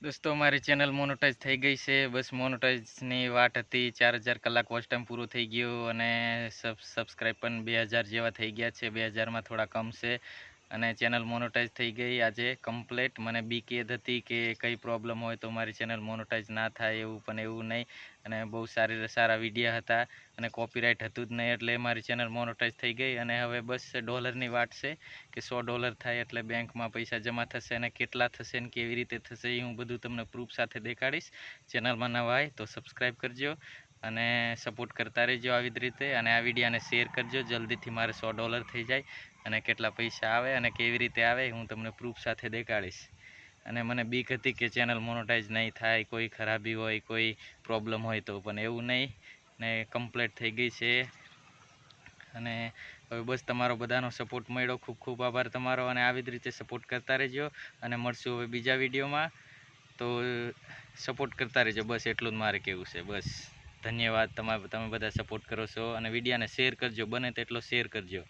દોસ્તો મારી channel monetise થઈ ગઈ છે. બસ મોનોટાઈઝની વાટ હતી. 4000 કલાક વોચ ટાઈમ પૂરો થઈ ગયો અને સબસ્ક્રાઈબ પણ 2000 જેવા થઈ ગયા છે. 2000માં થોડા કમ છે અને ચેનલ મોનોટાઈઝ થઈ ગઈ આજે કમ્પ્લેટ. મને બીક એ જ હતી કે કંઈ પ્રોબ્લેમ હોય તો મારી ચેનલ મોનોટાઈઝ ના થાય, એવું પણ એવું નહીં. અને બહુ સારા વિડીયા હતા અને કોપીરાઇટ હતું જ નહીં, એટલે મારી ચેનલ મોનોટાઈઝ થઈ ગઈ. અને હવે બસ ડોલરની વાટ છે કે $100 થાય એટલે બેંકમાં પૈસા જમા થશે અને કેટલા થશે ને કેવી રીતે થશે એ હું બધું તમને પ્રૂફ સાથે દેખાડીશ. ચેનલમાં નવા હોય તો સબસ્ક્રાઈબ કરજો અને સપોર્ટ કરતા રહેજો આવી જ રીતે. અને આ વિડીયાને શેર કરજો, જલ્દીથી મારે $100 થઈ જાય અને કેટલા પૈસા આવે અને કેવી રીતે આવે હું તમને પ્રૂફ સાથે દેખાડીશ. અને મને બીક હતી કે ચેનલ મોનોટાઈઝ નહીં થાય, કોઈ ખરાબી હોય, કોઈ પ્રોબ્લેમ હોય તો, પણ એવું નહીં ને કમ્પ્લીટ થઈ ગઈ છે. અને હવે બસ તમારો બધાનો સપોર્ટ મળ્યો, ખૂબ ખૂબ આભાર તમારો. અને આવી જ રીતે સપોર્ટ કરતા રહેજો અને મળશું હવે બીજા વિડીયોમાં. તો સપોર્ટ કરતા રહેજો, બસ એટલું જ મારે કહેવું છે. બસ ધન્યવાદ, તમે બધા સપોર્ટ કરો છો અને વિડીયોને શેર કરજો, બને તેટલો શેર કરજો.